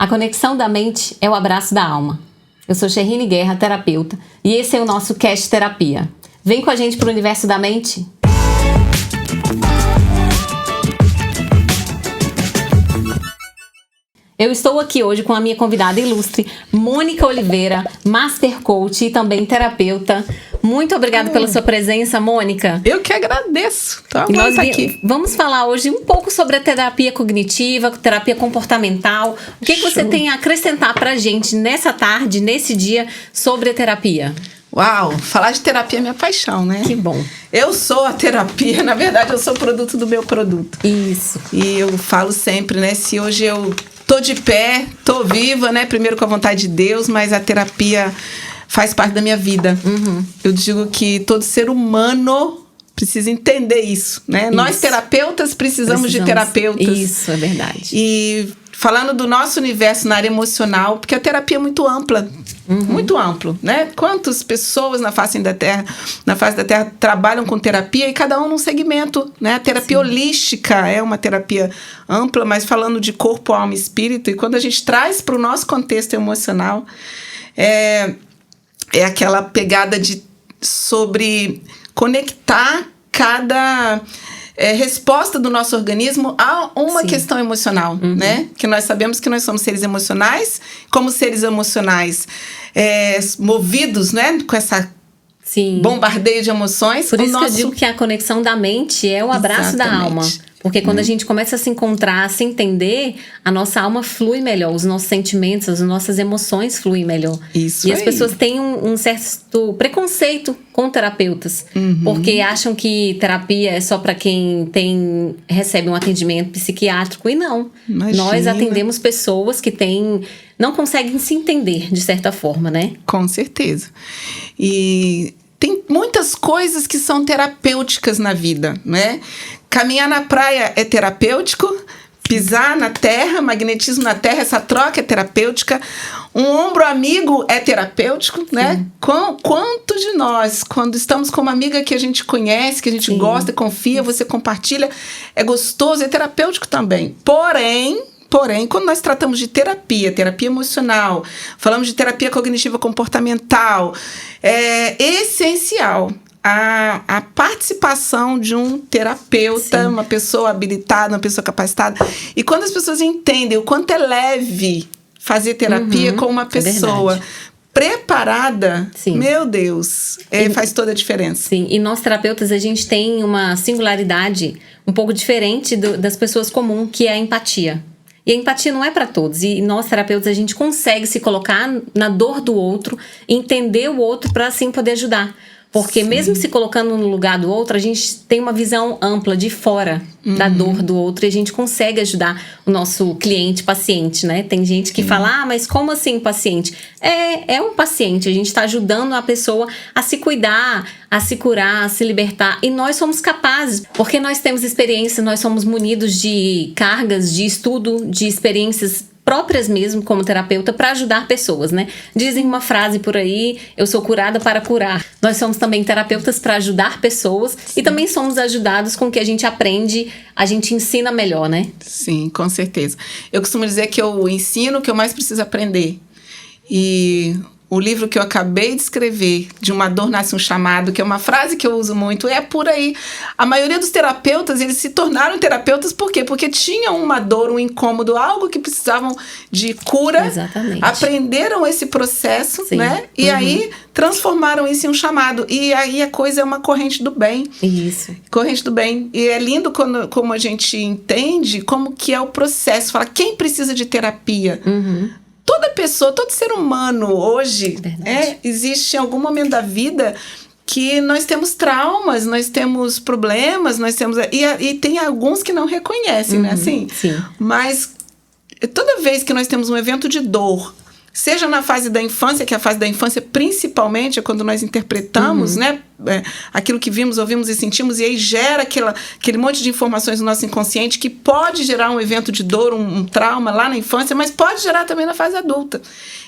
A conexão da mente é o abraço da alma. Eu sou Sherrine Guerra, terapeuta, e esse é o nosso Cast Terapia. Vem com a gente para o universo da mente? Eu estou aqui hoje com a minha convidada ilustre, Mônica Oliveira, Master Coach e também terapeuta. Muito obrigada pela sua presença, Mônica. Eu que agradeço. E nós vamos falar hoje um pouco sobre a terapia cognitiva, terapia comportamental. O que você tem a acrescentar pra gente nessa tarde, nesse dia, sobre a terapia? Uau, falar de terapia é minha paixão, né? Que bom. Eu sou a terapia, na verdade eu sou produto do meu produto. Isso. E eu falo sempre, né, se hoje eu tô de pé, tô viva, né, primeiro com a vontade de Deus, mas a terapia faz parte da minha vida. Uhum. Eu digo que todo ser humano precisa entender isso, né? Isso. Nós terapeutas precisamos de terapeutas. Isso, é verdade. E falando do nosso universo na área emocional, porque a terapia é muito ampla, muito amplo, né? Quantas pessoas na face da Terra trabalham com terapia e cada um num segmento, né? A terapia holística é uma terapia ampla, mas falando de corpo, alma e espírito, e quando a gente traz para o nosso contexto emocional, é aquela pegada sobre conectar cada resposta do nosso organismo a uma questão emocional, né? Que nós sabemos que nós somos seres emocionais, como seres emocionais movidos, né? Com essa bombardeio de emoções. Por isso que eu digo que a conexão da mente é o abraço da alma. Porque quando a gente começa a se encontrar, a se entender, a nossa alma flui melhor, os nossos sentimentos, as nossas emoções fluem melhor. Isso e as pessoas têm um certo preconceito com terapeutas, porque acham que terapia é só para quem recebe um atendimento psiquiátrico, e não. Imagina. Nós atendemos pessoas que não conseguem se entender, de certa forma, né? Com certeza. E tem muitas coisas que são terapêuticas na vida, né? Caminhar na praia é terapêutico, pisar na terra, magnetismo na terra, essa troca é terapêutica. Um ombro amigo é terapêutico, né? Quanto de nós, quando estamos com uma amiga que a gente conhece, que a gente gosta, confia, você compartilha, é gostoso, é terapêutico também. Porém, quando nós tratamos de terapia emocional, falamos de terapia cognitiva comportamental, é essencial a participação de um terapeuta, uma pessoa habilitada, uma pessoa capacitada. E quando as pessoas entendem o quanto é leve fazer terapia com uma pessoa preparada, meu Deus, faz toda a diferença. Sim, e nós terapeutas, a gente tem uma singularidade um pouco diferente das pessoas comuns, que é a empatia. E a empatia não é para todos. E nós, terapeutas, a gente consegue se colocar na dor do outro, entender o outro para assim poder ajudar. Porque mesmo se colocando no lugar do outro, a gente tem uma visão ampla de fora da dor do outro e a gente consegue ajudar o nosso cliente, paciente, né? Tem gente que fala, mas como assim paciente? É um paciente, a gente está ajudando a pessoa a se cuidar, a se curar, a se libertar. E nós somos capazes, porque nós temos experiência, nós somos munidos de cargas, de estudo, de experiências próprias mesmo como terapeuta para ajudar pessoas, né? Dizem uma frase por aí, eu sou curada para curar. Nós somos também terapeutas para ajudar pessoas e também somos ajudados com o que a gente aprende, a gente ensina melhor, né? Sim, com certeza. Eu costumo dizer que eu ensino o que eu mais preciso aprender. E o livro que eu acabei de escrever, De uma Dor Nasce um Chamado, que é uma frase que eu uso muito, é por aí. A maioria dos terapeutas, eles se tornaram terapeutas por quê? Porque tinham uma dor, um incômodo, algo que precisavam de cura. Exatamente. Aprenderam esse processo, né? E aí transformaram isso em um chamado. E aí a coisa é uma corrente do bem. Isso. Corrente do bem. E é lindo como a gente entende como que é o processo. Fala, quem precisa de terapia? Toda pessoa, todo ser humano hoje, existe em algum momento da vida que nós temos traumas, nós temos problemas, nós temos... E tem alguns que não reconhecem, né? Assim, mas toda vez que nós temos um evento de dor, seja na fase da infância, que a fase da infância principalmente é quando nós interpretamos, né? aquilo que vimos, ouvimos e sentimos, e aí gera aquele monte de informações no nosso inconsciente que pode gerar um evento de dor, um trauma lá na infância, mas pode gerar também na fase adulta.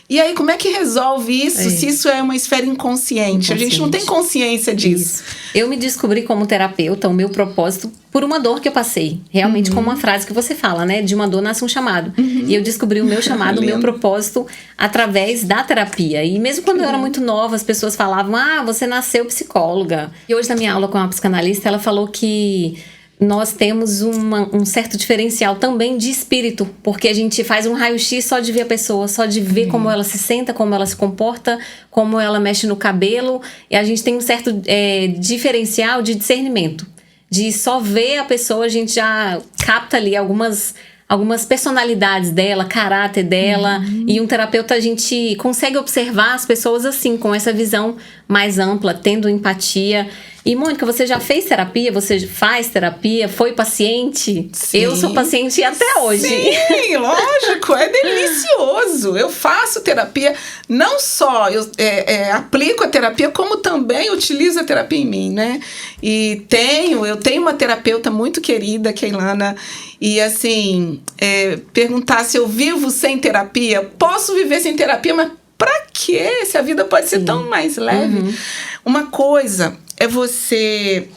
E aí, como é que resolve isso se isso é uma esfera inconsciente? A gente não tem consciência disso. Isso. Eu me descobri como terapeuta, o meu propósito, por uma dor que eu passei. Realmente, como uma frase que você fala, né? De uma dor nasce um chamado. E eu descobri o meu chamado, o meu propósito, através da terapia. E mesmo quando eu era muito nova, as pessoas falavam, você nasceu psicóloga. E hoje, na minha aula com uma psicanalista, ela falou que nós temos um certo diferencial também de espírito, porque a gente faz um raio-x só de ver a pessoa, só de ver como ela se senta, como ela se comporta, como ela mexe no cabelo, e a gente tem um certo diferencial de discernimento, de só ver a pessoa, a gente já capta ali algumas personalidades dela, caráter dela, e um terapeuta a gente consegue observar as pessoas assim, com essa visão mais ampla, tendo empatia. E, Mônica, você já fez terapia? Você faz terapia? Foi paciente? Sim. Eu sou paciente até hoje. Sim, lógico, é delicioso. Eu faço terapia, não só eu aplico a terapia, como também utilizo a terapia em mim, né? E eu tenho uma terapeuta muito querida, Keilana, e assim, perguntar se eu vivo sem terapia, posso viver sem terapia, mas pra quê? Se a vida pode ser tão mais leve. Uma coisa é você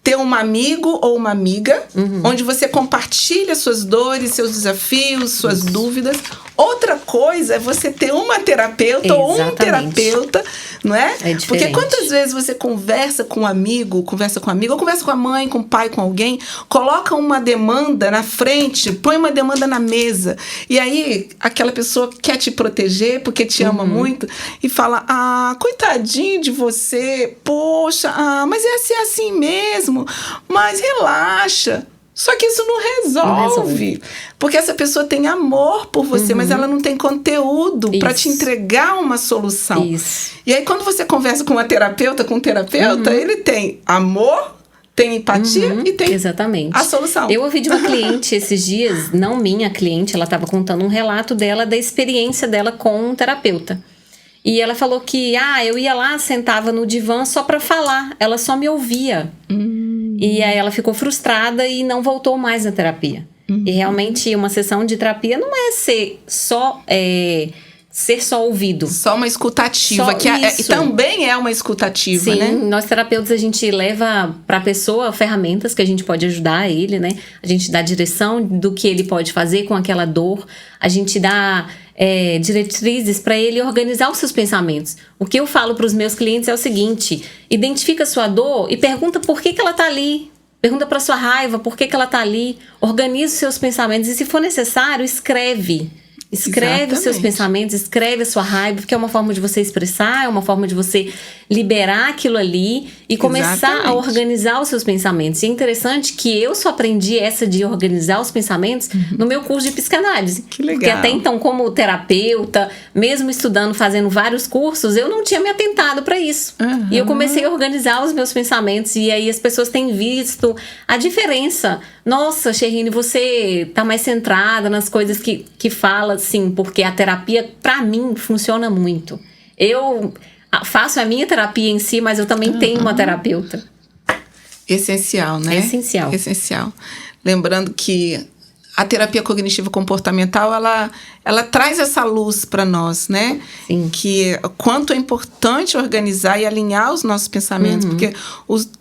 ter um amigo ou uma amiga, onde você compartilha suas dores, seus desafios, suas dúvidas. Outra coisa é você ter uma terapeuta ou um terapeuta, não é? É diferente. Porque quantas vezes você conversa com um amigo, ou conversa com a mãe, com o pai, com alguém, coloca uma demanda na frente, põe uma demanda na mesa, e aí aquela pessoa quer te proteger porque te ama muito e fala, coitadinho de você, poxa, mas é assim mesmo, mas relaxa. Só que isso não resolve. Porque essa pessoa tem amor por você, mas ela não tem conteúdo para te entregar uma solução. Isso. E aí, quando você conversa com um terapeuta, ele tem amor, tem empatia e tem a solução. Eu ouvi de uma cliente esses dias, não minha cliente, ela estava contando um relato dela, da experiência dela com um terapeuta. E ela falou que, eu ia lá, sentava no divã só para falar, ela só me ouvia. E aí ela ficou frustrada e não voltou mais na terapia. E realmente uma sessão de terapia não é ser só ouvido. Só uma escutativa, que também é uma escutativa, Sim, né? Nós terapeutas a gente leva para a pessoa ferramentas que a gente pode ajudar ele, né? A gente dá direção do que ele pode fazer com aquela dor. A gente dá diretrizes para ele organizar os seus pensamentos. O que eu falo para os meus clientes é o seguinte: identifica a sua dor e pergunta por que ela está ali. Pergunta para sua raiva por que ela está ali. Organiza os seus pensamentos e, se for necessário, escreve. Escreve os seus pensamentos, escreve a sua raiva, porque é uma forma de você expressar, é uma forma de você liberar aquilo ali e começar a organizar os seus pensamentos. E é interessante que eu só aprendi essa de organizar os pensamentos no meu curso de psicanálise. Que legal. Porque até então, como terapeuta, mesmo estudando, fazendo vários cursos, eu não tinha me atentado para isso. E eu comecei a organizar os meus pensamentos, e aí as pessoas têm visto a diferença. Nossa, Sherrine, você tá mais centrada nas coisas que fala, assim, porque a terapia, pra mim, funciona muito. Eu faço a minha terapia em si, mas eu também tenho uma terapeuta. Essencial, né? Essencial. Lembrando que a terapia cognitivo comportamental, ela traz essa luz para nós, né? Sim. Que quanto é importante organizar e alinhar os nossos pensamentos, porque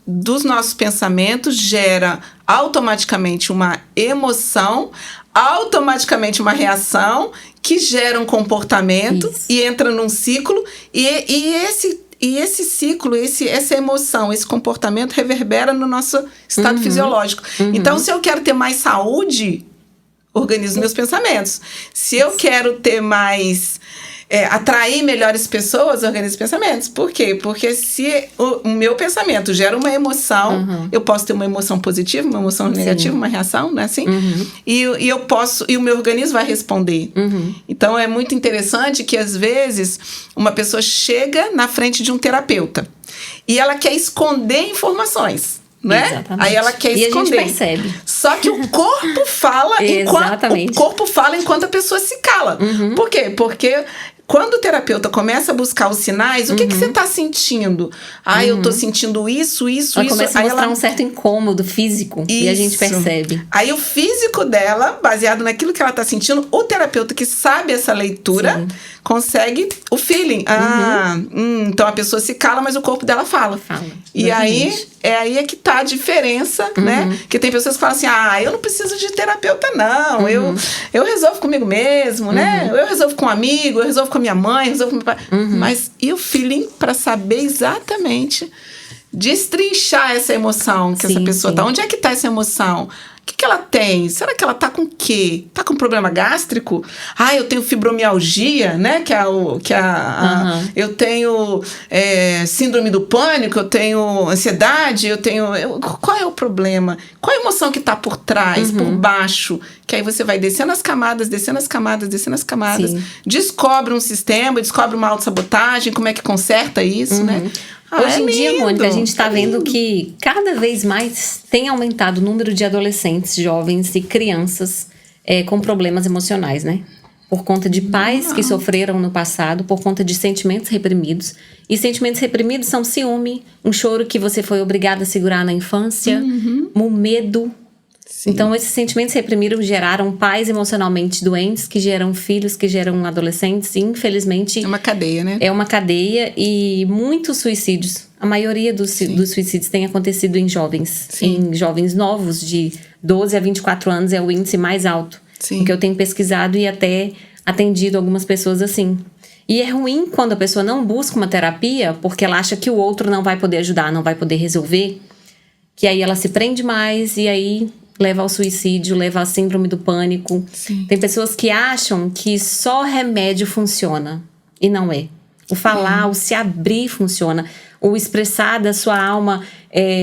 dos nossos pensamentos gera automaticamente uma emoção, automaticamente uma reação, que gera um comportamento e entra num ciclo, e esse ciclo, essa emoção, esse comportamento reverbera no nosso estado fisiológico. Então, se eu quero ter mais saúde, organizo meus pensamentos. Se eu quero ter mais... atrair melhores pessoas, organizo pensamentos. Por quê? Porque se o meu pensamento gera uma emoção, eu posso ter uma emoção positiva, uma emoção negativa, uma reação, não é assim? E o meu organismo vai responder. Então, é muito interessante que, às vezes, uma pessoa chega na frente de um terapeuta e ela quer esconder informações. Né? Exatamente. Aí ela quer esconder. A gente percebe. Só que o corpo fala enquanto a pessoa se cala. Por quê? Porque quando o terapeuta começa a buscar os sinais, o que você tá sentindo? Eu tô sentindo isso. Ela começa a mostrar um certo incômodo físico e a gente percebe. Aí o físico dela, baseado naquilo que ela tá sentindo, o terapeuta que sabe essa leitura consegue o feeling. Então a pessoa se cala, mas o corpo dela fala. E aí é que tá a diferença, né? Que tem pessoas que falam assim, eu não preciso de terapeuta, não. Eu resolvo comigo mesmo, né? Eu resolvo com um amigo, eu resolvo com a minha mãe, eu resolvo com meu pai. Mas e o feeling para saber exatamente destrinchar essa emoção que essa pessoa tá? Onde é que tá essa emoção? O que ela tem? Será que ela tá com o quê? Tá com problema gástrico? Eu tenho fibromialgia, né? Eu tenho síndrome do pânico, eu tenho ansiedade, qual é o problema? Qual a emoção que tá por trás, por baixo? Que aí você vai descendo as camadas, descobre um sistema, descobre uma autossabotagem, como é que conserta isso, né? Hoje em dia, Mônica, a gente está vendo que cada vez mais tem aumentado o número de adolescentes, jovens e crianças com problemas emocionais, né? Por conta de pais que sofreram no passado, por conta de sentimentos reprimidos. E sentimentos reprimidos são ciúme, um choro que você foi obrigada a segurar na infância, um medo. Sim. Então, esses sentimentos reprimidos geraram pais emocionalmente doentes, que geram filhos, que geram adolescentes, e infelizmente... É uma cadeia, né? É uma cadeia e muitos suicídios. A maioria dos suicídios tem acontecido em jovens. Sim. Em jovens novos, de 12 a 24 anos, é o índice mais alto. Sim. Porque eu tenho pesquisado e até atendido algumas pessoas assim. E é ruim quando a pessoa não busca uma terapia, porque ela acha que o outro não vai poder ajudar, não vai poder resolver. Que aí ela se prende mais e aí... leva ao suicídio, leva à síndrome do pânico. Sim. Tem pessoas que acham que só remédio funciona. E não é. O falar, o se abrir funciona. O expressar da sua alma,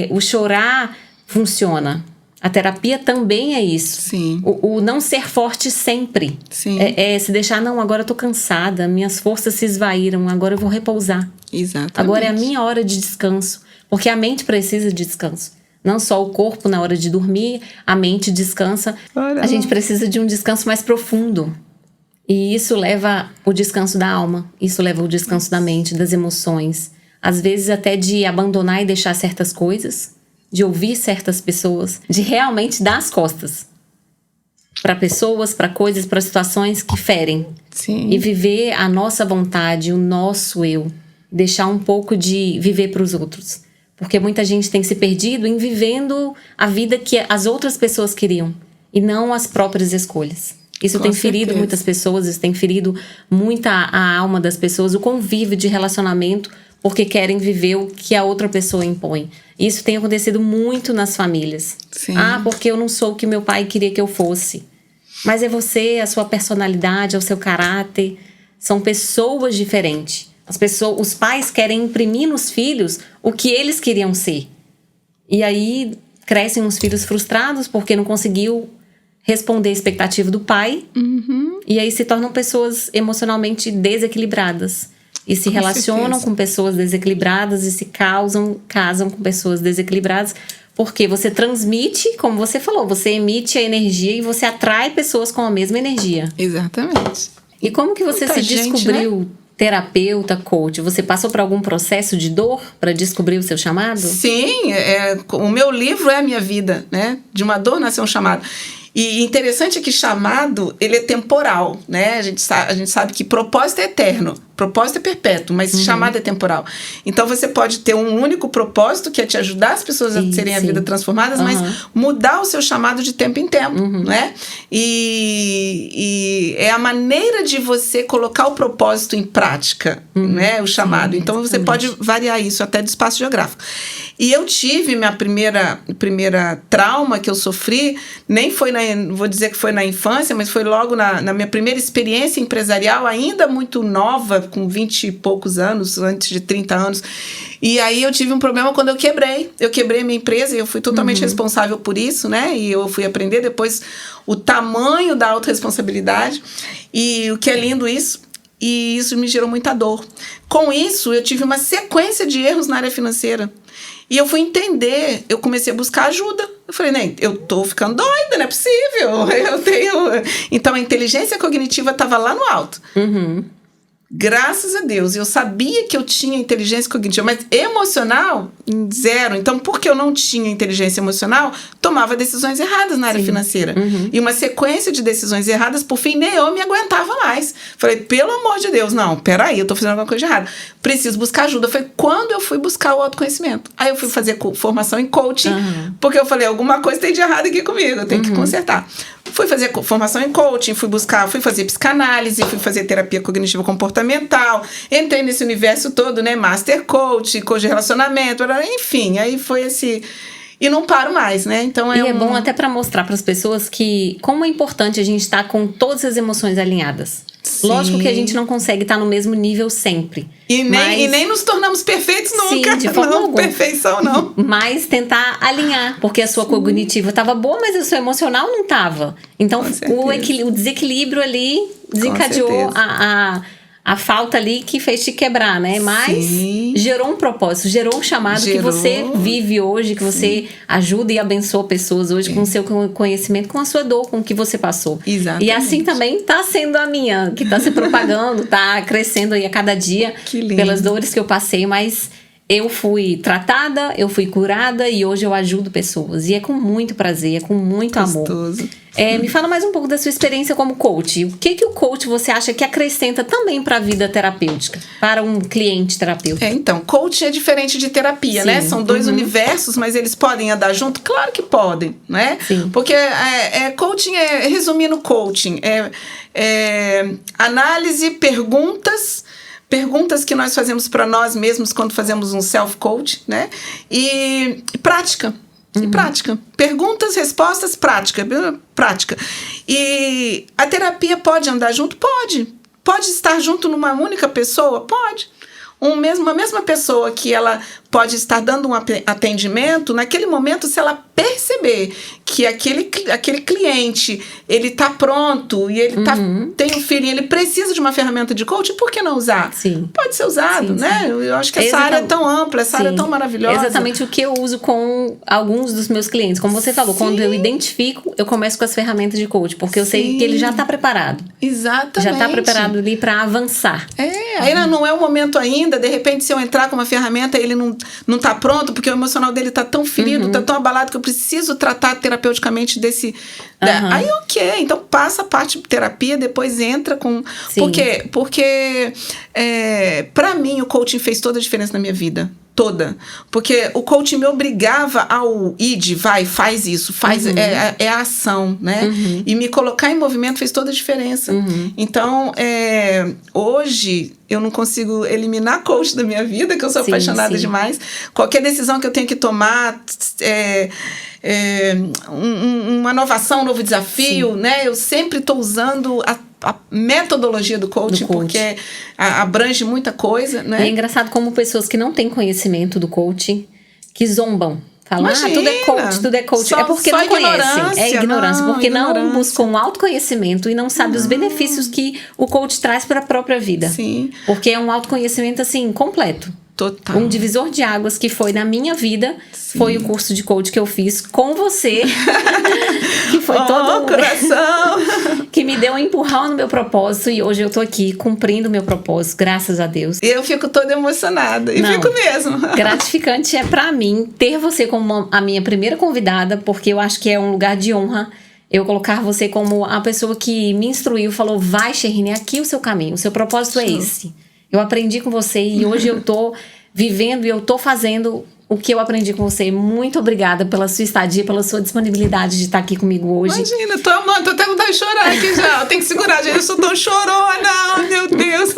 o chorar funciona. A terapia também é isso. Sim. O não ser forte sempre. Sim. Se deixar, não, agora eu tô cansada, minhas forças se esvaíram, agora eu vou repousar. Exatamente. Agora é a minha hora de descanso. Porque a mente precisa de descanso. Não só o corpo na hora de dormir, a mente descansa. A gente precisa de um descanso mais profundo. E isso leva o descanso da alma. Isso leva o descanso da mente, das emoções. Às vezes até de abandonar e deixar certas coisas. De ouvir certas pessoas. De realmente dar as costas. Para pessoas, para coisas, para situações que ferem. Sim. E viver a nossa vontade, o nosso eu. Deixar um pouco de viver para os outros. Porque muita gente tem se perdido em vivendo a vida que as outras pessoas queriam. E não as próprias escolhas. Isso tem ferido muitas pessoas, isso tem ferido muito a alma das pessoas. O convívio de relacionamento, porque querem viver o que a outra pessoa impõe. Isso tem acontecido muito nas famílias. Sim. Porque eu não sou o que meu pai queria que eu fosse. Mas é você, a sua personalidade, é o seu caráter. São pessoas diferentes. Os pais querem imprimir nos filhos o que eles queriam ser. E aí crescem uns filhos frustrados porque não conseguiu responder a expectativa do pai. E aí se tornam pessoas emocionalmente desequilibradas. E se relacionam com pessoas desequilibradas e se casam com pessoas desequilibradas. Porque você transmite, como você falou, você emite a energia e você atrai pessoas com a mesma energia. Exatamente. E como que você se descobriu... né? Terapeuta, coach, você passou por algum processo de dor para descobrir o seu chamado? Sim, o meu livro é a minha vida, né? De uma dor nasceu um chamado. E interessante é que chamado, ele é temporal, né? A gente sabe que propósito é eterno, propósito é perpétuo, mas chamado é temporal. Então, você pode ter um único propósito, que é te ajudar as pessoas a terem a vida transformadas, mas mudar o seu chamado de tempo em tempo, né? E é a maneira de você colocar o propósito em prática, né? O chamado. Então, você pode variar isso até do espaço geográfico. E eu tive minha primeira trauma que eu sofri, nem foi vou dizer que foi na infância, mas foi logo na minha primeira experiência empresarial, ainda muito nova, com 20 e poucos anos, antes de 30 anos. E aí eu tive um problema quando eu quebrei. Eu quebrei a minha empresa e eu fui totalmente responsável por isso, né? E eu fui aprender depois o tamanho da autorresponsabilidade. E o que é lindo isso. E isso me gerou muita dor. Com isso, eu tive uma sequência de erros na área financeira. E eu fui entender, eu comecei a buscar ajuda. Eu falei, né, eu tô ficando doida, não é possível. Então, a inteligência cognitiva estava lá no alto. Graças a Deus, eu sabia que eu tinha inteligência cognitiva, mas emocional, zero. Então, porque eu não tinha inteligência emocional, tomava decisões erradas na área financeira. E uma sequência de decisões erradas, por fim, nem eu me aguentava mais. Falei, pelo amor de Deus, não, peraí, eu tô fazendo alguma coisa errada. Preciso buscar ajuda. Foi quando eu fui buscar o autoconhecimento. Aí eu fui fazer formação em coaching, porque eu falei, alguma coisa tem de errado aqui comigo, eu tenho que consertar. Fui fazer formação em coaching, fui fazer psicanálise, fui fazer terapia cognitiva comportamental, entrei nesse universo todo, né, master coach de relacionamento, enfim, aí foi esse... E não paro mais, né? Então é bom até para mostrar para as pessoas que como é importante a gente estar com todas as emoções alinhadas. Sim. Lógico que a gente não consegue estar no mesmo nível sempre. E nem nos tornamos perfeitos nunca. Sim, de forma alguma. Perfeição, não. Mas tentar alinhar, porque a sua cognitiva estava boa, mas a sua emocional não estava. Então, o desequilíbrio ali desencadeou a falta ali que fez te quebrar, né? Mas gerou um propósito, gerou um chamado que você vive hoje, que você ajuda e abençoa pessoas hoje com o seu conhecimento, com a sua dor, com o que você passou. Exatamente. E assim também tá sendo a minha, que tá se propagando, tá crescendo aí a cada dia pelas dores que eu passei, mas eu fui tratada, eu fui curada e hoje eu ajudo pessoas. E é com muito prazer, é com muito amor. Me fala mais um pouco da sua experiência como coach. O que o coach você acha que acrescenta também para a vida terapêutica, para um cliente terapeuta? Então, coach é diferente de terapia, né? São dois universos, mas eles podem andar junto? Claro que podem, né? Sim. Porque coaching resumindo coaching, análise, perguntas que nós fazemos para nós mesmos quando fazemos um self-coach, né? E prática. E prática. Perguntas, respostas, prática. E a terapia pode andar junto? Pode. Pode estar junto numa única pessoa? Pode. Uma mesma pessoa que ela pode estar dando um atendimento, naquele momento, se ela perceber que aquele cliente, ele tá pronto e ele tem um feeling, ele precisa de uma ferramenta de coaching, por que não usar? Sim. Pode ser usado, né? Sim. Eu acho que essa área é tão ampla, essa área é tão maravilhosa. Exatamente o que eu uso com alguns dos meus clientes. Como você falou, quando eu identifico, eu começo com as ferramentas de coaching, porque eu sei que ele já tá preparado. Exatamente. Já tá preparado ali para avançar. Aí não é o momento ainda, de repente, se eu entrar com uma ferramenta, ele não tá pronto, porque o emocional dele tá tão ferido, tá tão abalado, que eu preciso tratar terapeuticamente desse... Aí, então passa a parte de terapia, depois entra com... Sim. Porque pra mim, o coaching fez toda a diferença na minha vida. Toda. Porque o coaching me obrigava ao faz isso, é a ação, né? E me colocar em movimento fez toda a diferença. Então, hoje, eu não consigo eliminar coach da minha vida, que eu sou apaixonada demais. Qualquer decisão que eu tenho que tomar, uma inovação, um novo desafio, né? Eu sempre estou usando a metodologia do coaching, porque abrange muita coisa, né? E é engraçado como pessoas que não têm conhecimento do coaching, que zombam. Falam, Imagina, tudo é coach. É porque não conhecem. É ignorância. Porque não buscam um autoconhecimento e não sabem os benefícios que o coach traz para a própria vida. Sim. Porque é um autoconhecimento, assim, completo. Total. Um divisor de águas que foi na minha vida. Foi o curso de coach que eu fiz com você. Que foi todo coração. Que me deu um empurrão no meu propósito. E hoje eu tô aqui cumprindo o meu propósito, graças a Deus. E eu fico toda emocionada. E fico mesmo. Gratificante é pra mim ter você como a minha primeira convidada, porque eu acho que é um lugar de honra eu colocar você como a pessoa que me instruiu, falou, vai, Sherine, é aqui o seu caminho, o seu propósito é esse. Eu aprendi com você e hoje eu tô vivendo e eu tô fazendo o que eu aprendi com você. Muito obrigada pela sua estadia, pela sua disponibilidade de estar aqui comigo hoje. Imagina, tô amando, tô até vontade de chorar aqui já. Eu tenho que segurar, gente, eu sou tão chorona, meu Deus.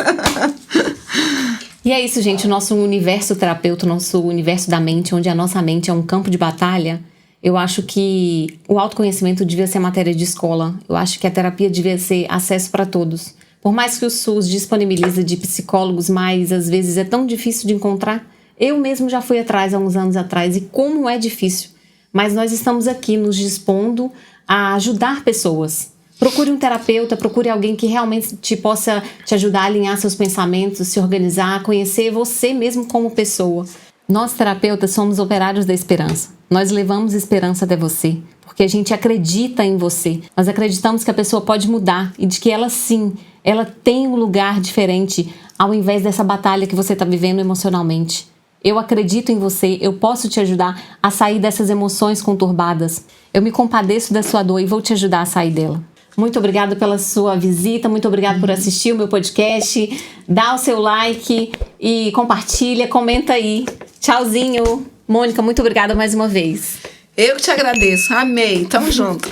E é isso, gente, o nosso universo terapeuta, o nosso universo da mente, onde a nossa mente é um campo de batalha. Eu acho que o autoconhecimento devia ser matéria de escola. Eu acho que a terapia devia ser acesso para todos. Por mais que o SUS disponibilize de psicólogos, mas às vezes é tão difícil de encontrar. Eu mesmo já fui atrás há uns anos atrás e como é difícil. Mas nós estamos aqui nos dispondo a ajudar pessoas. Procure um terapeuta, procure alguém que realmente possa te ajudar a alinhar seus pensamentos, se organizar, conhecer você mesmo como pessoa. Nós, terapeutas, somos operários da esperança. Nós levamos esperança até você, porque a gente acredita em você. Nós acreditamos que a pessoa pode mudar e de que ela sim, ela tem um lugar diferente ao invés dessa batalha que você está vivendo emocionalmente. Eu acredito em você, eu posso te ajudar a sair dessas emoções conturbadas. Eu me compadeço da sua dor e vou te ajudar a sair dela. Muito obrigada pela sua visita, muito obrigada por assistir o meu podcast. Dá o seu like e compartilha, comenta aí. Tchauzinho. Mônica, muito obrigada mais uma vez. Eu que te agradeço. Amei. Tamo junto.